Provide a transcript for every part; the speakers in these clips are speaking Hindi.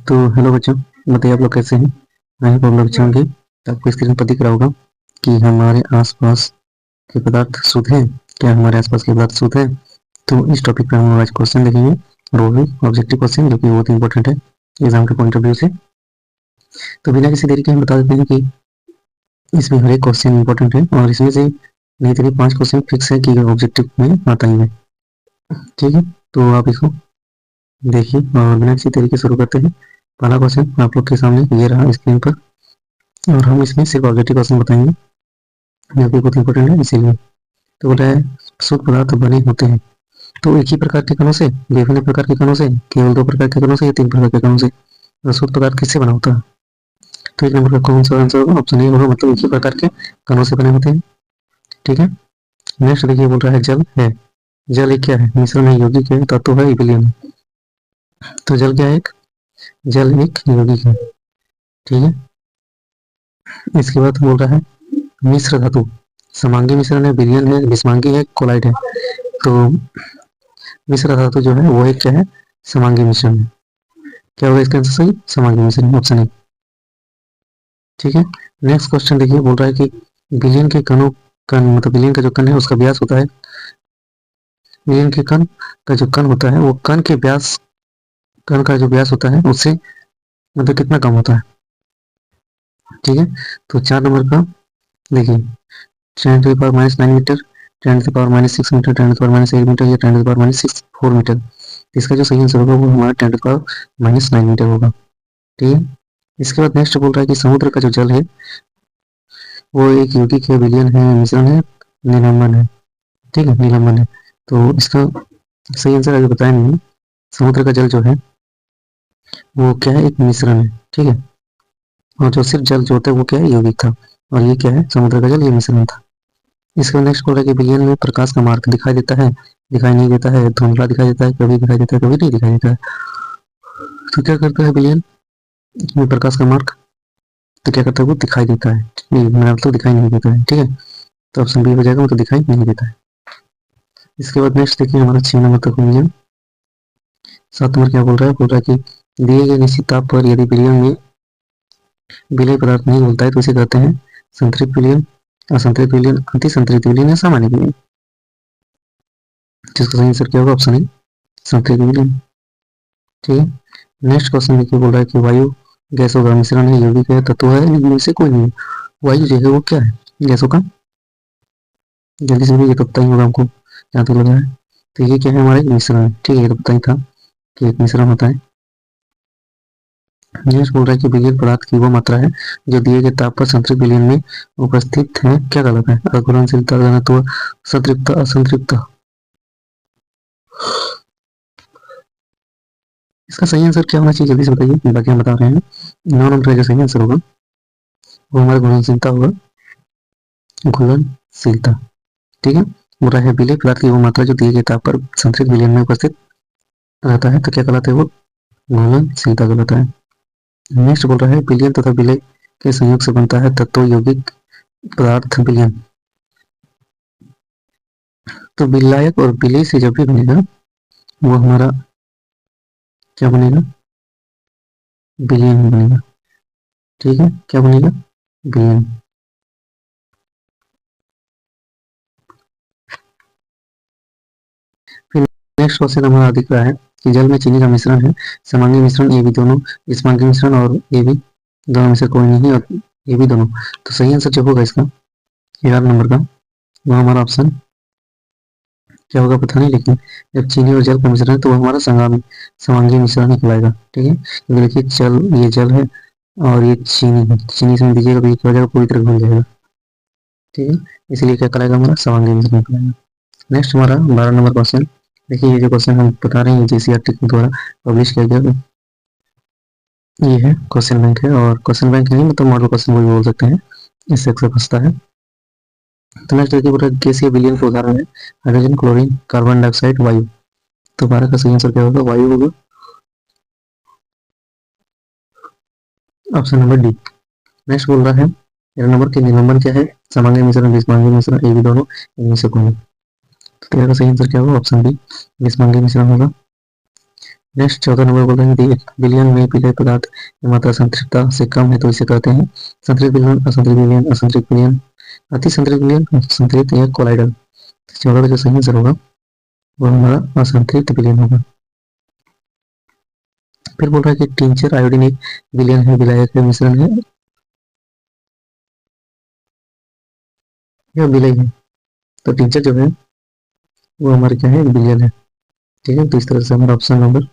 तो हेलो बच्चों, बताइए आप लोग कैसे हैं। आई होप आप लोग अच्छे होंगे। तो आपको स्क्रीन पर दिख रहा होगा कि हमारे आसपास के पदार्थ शुद्ध हैं। क्या हमारे आसपास के पदार्थ शुद्ध हैं? तो इस टॉपिक पर हम आज क्वेश्चन देखेंगे, और वो भी ऑब्जेक्टिव क्वेश्चन, जो कि बहुत इंपॉर्टेंट है एग्जाम के पॉइंट ऑफ व्यू से। तो बिना किसी देरी के हम बता देते हैं कि इसमें हर एक क्वेश्चन इंपॉर्टेंट है, और इसमें से नहीं तो 5 क्वेश्चन फिक्स है कि ऑब्जेक्टिव में आता ही है। ठीक है, तो आप इसको देखिए और बिना किसी तरीके शुरू करते हैं। पहला क्वेश्चन आप लोग के सामने ये रहा स्क्रीन पर, और हम इसमें सिर्फ ऑब्जेक्टिव क्वेश्चन बताएंगे, जो कि बहुत इंपॉर्टेंट है इसीलिए। तो बोला है शुद्ध पदार्थ बने होते हैं तो एक ही प्रकार के कणों से, विभिन्न प्रकार के कणों से, केवल 2 प्रकार के कणों से या 3 प्रकार के कणों से। तो शुद्ध पदार्थ किससे बना होता है? तो 1 नंबर का कौन सा आंसर होगा? ऑप्शन ए होगा, मतलब एक ही प्रकार के कणों से बने होते हैं। ठीक है, नेक्स्ट देखिए, बोल रहा है जल है। जल एक क्या है? मिश्रण है, यौगिक है, तत्व है, विलयन है। तो जल क्या है? जल एक यौगिक है। ठीक है, इसके बाद बोल रहा है मिश्र धातु। समांगी मिश्रण है, विलयन है, विषमांगी है, कोलाइड है। तो मिश्र धातु जो है वो एक क्या है? समांगी मिश्रण है। क्या होगा इसका आंसर सही? समांगी मिश्रण, ऑप्शन ए। ठीक है, नेक्स्ट क्वेश्चन देखिए, बोल रहा है कि विलयन के कणों कण मतलब विलयन का जो कण है उसका व्यास होता है, विलयन के कण का जो कण होता है वो कण का जो व्यास होता है उससे मतलब कितना कम होता है? ठीक है, तो 4 नंबर का देखिए, 10⁻⁹ मीटर, 10⁻⁶ मीटर, 10⁻⁸ मीटर या 10⁻⁴ मीटर। इसका जो सही आंसर होगा वो हमारा 10⁻⁹ मीटर होगा। ठीक है, इसके बाद नेक्स्ट बोल रहा है कि समुद्र का जो जल है वो एक यौगिक है, विलयन है, मिश्रण है, निलंबन है। ठीक है, निलंबन है। तो इसका सही आंसर अभी बताया नहीं है। समुद्र का जल जो है वो क्या है? एक मिश्रण है। ठीक है, और जो सिर्फ जल जो होता है वो क्या है? यौगिक था। और ये क्या है? समुद्र का जल, ये मिश्रण था। इसका नेक्स्ट बोल रहा है कि विलयन में प्रकाश का मार्ग दिखाई देता है, दिखाई नहीं देता है, धुंधला दिखाई देता है, कभी दिखाई देता है, कभी नहीं दिखाई देता है। तो क्या करता है विलयन में प्रकाश का मार्ग? तो क्या करता है? वो दिखाई देता है। नहीं, मतलब दिखाई नहीं देता है। ठीक है, तो ऑप्शन बी हो जाएगा, मतलब दिखाई नहीं देता है। इसके बाद नेक्स्ट देखिए हमारा 6 नंबर तक हो गया। 7 नंबर क्या बोल रहा है? बोल रहा है कि दिए गए निश्चित ताप पर यदि विलयन में विलय पदार्थ नहीं घुलता है तो इसे कहते हैं संतृप्त विलयन, असंतृप्त विलयन, अतिसंतृप्त विलयन या सामान्य विलयन। जिसका सही आंसर क्या होगा? ऑप्शन ए, संतृप्त विलयन। ठीक है, नेक्स्ट क्वेश्चन देखिए, बोल रहा है कि वायु गैसों का मिश्रण है, यौगिक है, तत्व है, इनमें से कोई नहीं। वायु जो है वो क्या है? गैसों का, जल्दी से ये तो पता ही होगा हमको जहाँ तक लग रहा है। तो ये क्या है? हमारा मिश्रण है। ठीक है, ये तो पता ही था कि एक मिश्रण होता है। नेक्स्ट बोल रहा है कि विलयन पदार्थ की वो मात्रा है जो दिए गए ताप पर संतृप्त विलयन में उपस्थित है। क्या गलत है? अघुलनशीलता, घनत्व, संतृप्त, असंतृप्त। इसका सही आंसर क्या होना चाहिए? जल्दी से बताइए, बाकी हम बता रहे हैं। 9 नंबर का जो सही आंसर होगा वो हमारा घुलनशीलता होगा, घुलनशीलता। ठीक है, बोल रहा है विलय पदार्थ की वो मात्रा जो दिए गए ताप पर संतृप्त विलयन में उपस्थित रहता है। तो क्या कहलाता है? वो घुलनशीलता कहलाता है। नेक्स्ट बोल रहा है विलयन तथा विलय के संयोग से बनता है तत्व यौगिक पदार्थ विलयन। तो विलायक और विलय से जब भी बनेगा वो हमारा क्या बनेगा? विलयन बनेगा। ठीक है, क्या बनेगा? विलयन। फिर नेक्स्ट क्वेश्चन हमारा दिख रहा है कि जल में चीनी का मिश्रण है, समांगी मिश्रण, ये भी दोनों, विषमांगी मिश्रण और ये भी दोनों में से कोई नहीं, और ये भी दोनों। तो सही आंसर जो होगा इसका 11 नंबर का वो हमारा ऑप्शन क्या होगा पता नहीं, लेकिन जब चीनी और जल का मिश्रण है तो वो हमारा समांगी मिश्रण ही कहलाएगा। ठीक है, तो देखिए जल, ये जल है और ये चीनी है, चीनी से दीजिएगा तो ये क्या हो जाएगा? पूरी तरह घुल जाएगा। ठीक है, इसलिए क्या कहलाएगा? हमारा समांगी मिश्रण कहलाएगा। नेक्स्ट हमारा 12 नंबर क्वेश्चन देखिए, ये जो क्वेश्चन हम बता रहे हैं JCERT के द्वारा पब्लिश किया गया, ये है क्वेश्चन बैंक है, और क्वेश्चन बैंक नहीं मतलब मॉडल क्वेश्चन भी बोल सकते हैं, इससे अक्सर फंसता है। तो नेक्स्ट देखिए पूरा गैसीय विलयन का उदाहरण है हाइड्रोजन, क्लोरीन, कार्बन डाइऑक्साइड, वायु। तो 12 का सही आंसर क्या होगा? वायु होगा, ऑप्शन नंबर डी। नेक्स्ट बोल रहा है 13 नंबर के निलंबन क्या है? समांगी मिश्रण, विषमांगी मिश्रण, ये भी दोनों, इनमें से कोई। तो 13 का सही आंसर क्या होगा? ऑप्शन बी, विषमांगी मिश्रण होगा। नेक्स्ट 14 नंबर बोल रहे हैं यदि 1 बिलियन में विलय पदार्थ की मात्रा संतृप्तता से कम है तो इसे कहते हैं संतृप्त विलयन, असंतृप्त विलयन, असंतृप्त विलयन, अति संतृप्त विलयन, संतृप्त या कोलाइडल। 14 का जो सही आंसर होगा वो हमारा असंतृप्त विलयन होगा। फिर बोल रहा है कि टिंचर आयोडीन एक विलयन है, विलायक है, मिश्रण है या विलय है। तो टिंचर जो है वो हमारे क्या है, विलयन है। ठीक है, तो इस तरह से हमारा ऑप्शन नंबर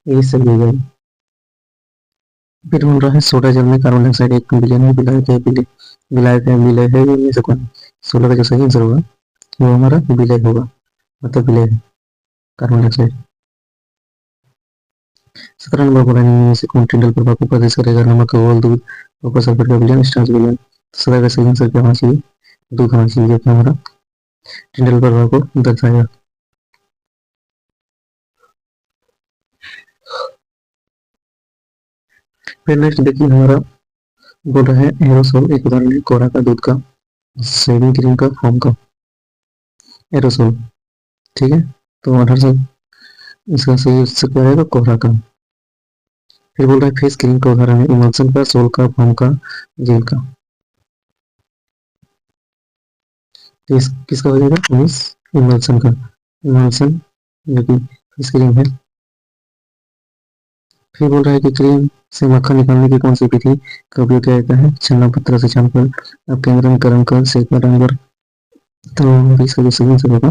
ए सही हो जाएगा। फिर बोल रहा है सोडा जल में कार्बन डाइऑक्साइड एक विलयन है, विलायक है, विलायक है, विलय है, ये से कौन। 16 का जो सही आंसर होगा वो हमारा विलय होगा, मतलब विलय है कार्बन डाइऑक्साइड। 17 नंबर बोला में से कौन टिंडल प्रभाव को प्रदर्शित करेगा, नमक, घोल, दूध, कॉपर सल्फेट का विलयन, स्टार्च विलयन। 17 का सही आंसर क्या होना चाहिए, दूध होना चाहिए, जो कि हमारा टिंडल प्रभाव को दर्शाएगा। फिर नेक्स्ट देखिए हमारा बोल रहा है एरोसोल एक उदाहरण है कोरा का, दूध का, शेविंग क्रीम का, फोम का। एरोसोल, ठीक है, तो 1800 इसका सही आंसर क्या रहेगा, कोहरा का। फिर बोल रहा है फेस क्रीम का उदाहरण है इमल्सन का, सोल का, फोम का, जेल का। तो इस किसका हो जाएगा, मिस इमल्सन का। इमल्सन जो कि फेस क्रीम है। फिर बोल रहा है कि क्रीम से मक्खन निकालने की कौन सी विधि का उपयोग किया जाता है, छन्ना पत्र से छानकर, अपकेंद्रण गर्म कर, सेकना रंग। तो इसका जो सही आंसर होगा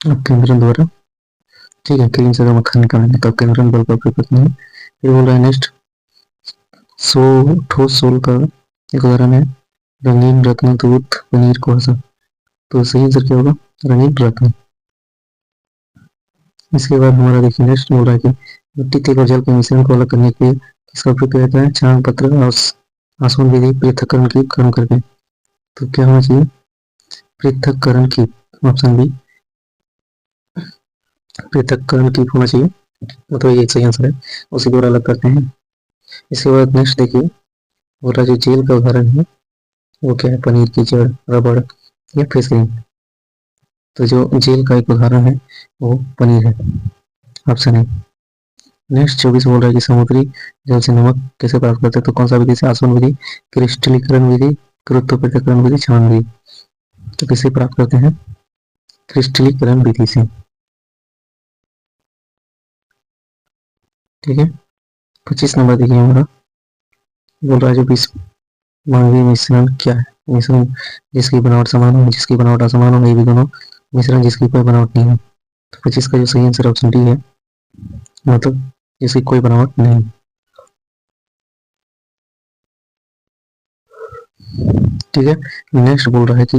अपकेंद्रण द्वारा। ठीक है, क्रीम से अगर मक्खन निकालने का अपकेंद्रण बल का उपयोग करते हैं। फिर बोल रहा है नेक्स्ट ठोस सोल का एक उदाहरण है रंगीन रत्न, दूध, पनीर, कुआसा। तो सही आंसर क्या होगा, रंगीन रत्न। इसके बाद हमारा देखिए नेक्स्ट बोल रहा है कि मिट्टी, तेल और जल के मिश्रण को अलग करने के लिए किसका उपयोग किया जाता है, छान पत्र, आसवन विधि, पृथक्करण की कर्म करके। तो क्या होना चाहिए, पृथक्करण की, ऑप्शन बी पृथक्करण की होना चाहिए, मतलब ये सही आंसर है, उसी द्वारा अलग करते हैं। इसके बाद नेक्स्ट देखिए बोल रहा है जो जेल का उदाहरण है वो क्या है, पनीर की जड़, रबड़ या फेस क्रीम। तो जो जेल का एक उदाहरण है वो पनीर है, ऑप्शन है। नेक्स्ट 24 बोल रहा है कि समुद्री जल से नमक कैसे प्राप्त करते हैं, तो कौन सा विधि से, आसवन विधि, क्रिस्टलीकरण विधि, गुरुत्व पृथक्करण विधि, छान विधि। तो किसे प्राप्त करते हैं, क्रिस्टलीकरण विधि से। ठीक है, 25 नंबर देखिए हमारा बोल रहा है जो मानवीय मिश्रण क्या है, मिश्रण जिसकी बनावट समान हो, जिसकी बनावट असमान हो, ये भी दोनों मिश्रण जिसकी कोई बनावट नहीं है। तो 25 का जो सही आंसर ऑप्शन डी है, मतलब जिसकी कोई बनावट नहीं। ठीक है, नेक्स्ट बोल रहा है कि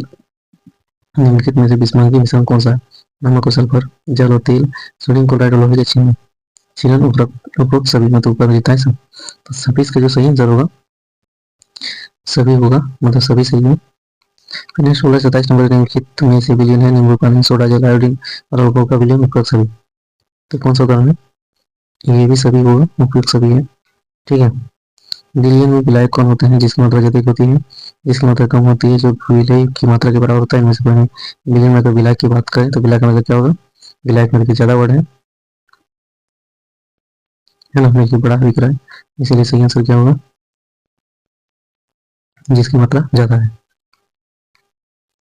निम्नलिखित में से बिस्मांकी मिश्रण कौन सा है, नमक और सल्फर, जल और तेल, सोडियम क्लोराइड और लोहे के चीनी। चीनन उपरोक्त सभी में तो ऊपर मिलता है सब, तो सभी इसका जो सही आंसर होगा सभी होगा, मतलब सभी सही है। नेक्स्ट बोला 27 नंबर निम्नलिखित में से विलयन है नींबू पानी, सोडा जल, आयोडीन और अल्कोहल का विलयन उपरोक्त सभी। तो कौन सा उदाहरण है, ये भी सभी होगा, उपयुक्त सभी है। ठीक है, विलयन में विलायक कौन होते हैं, जिसकी मात्रा अधिक होती है, जिसकी मात्रा कम होती है, जो विलय की मात्रा के बराबर होता है, इनमें से कोई। विलयन में अगर विलायक की बात करें तो विलायक का मतलब क्या होगा, विलायक में ज्यादा वर्ड है ना, कि बड़ा दिख रहा है, इसीलिए सही आंसर क्या होगा, जिसकी मात्रा ज्यादा है।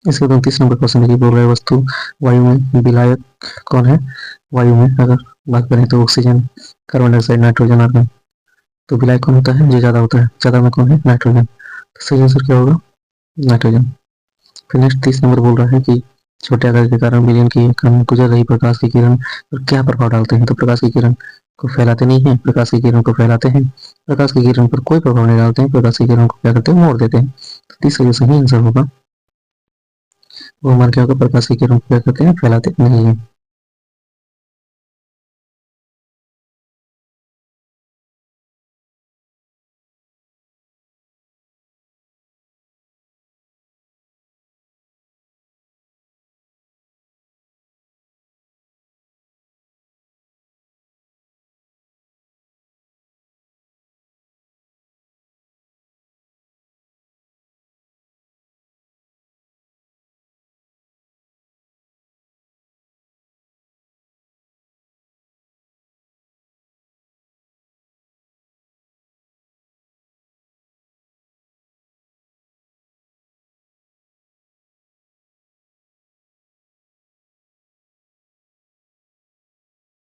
इसके 29 नंबर क्वेश्चन देखिए बोल रहा है वस्तु वायु में विलायक कौन है, वायु में अगर बात करें तो oxygen, carbon dioxide, nitrogen, argon. तो विलायक कौन होता है, जो ज्यादा होता है, ज्यादा में कौन है, नाइट्रोजन। तो सही आंसर क्या होगा, नाइट्रोजन। फिर नेक्स्ट 30 नंबर बोल रहा है कि छोटे आकार के कारण विलयन की कम गुजर रही प्रकाश की किरण पर क्या प्रभाव डालते हैं, तो प्रकाश की किरण को फैलाते नहीं है, प्रकाश की किरण को फैलाते हैं, प्रकाश की किरण पर कोई प्रभाव नहीं डालते हैं, प्रकाश की किरण को क्या करते हैं, मोड़ देते हैं। तो 30 का जो सही आंसर होगा वो हमारा क्या होगा, प्रकाश की किरण को क्या करते हैं, फैलाते नहीं है।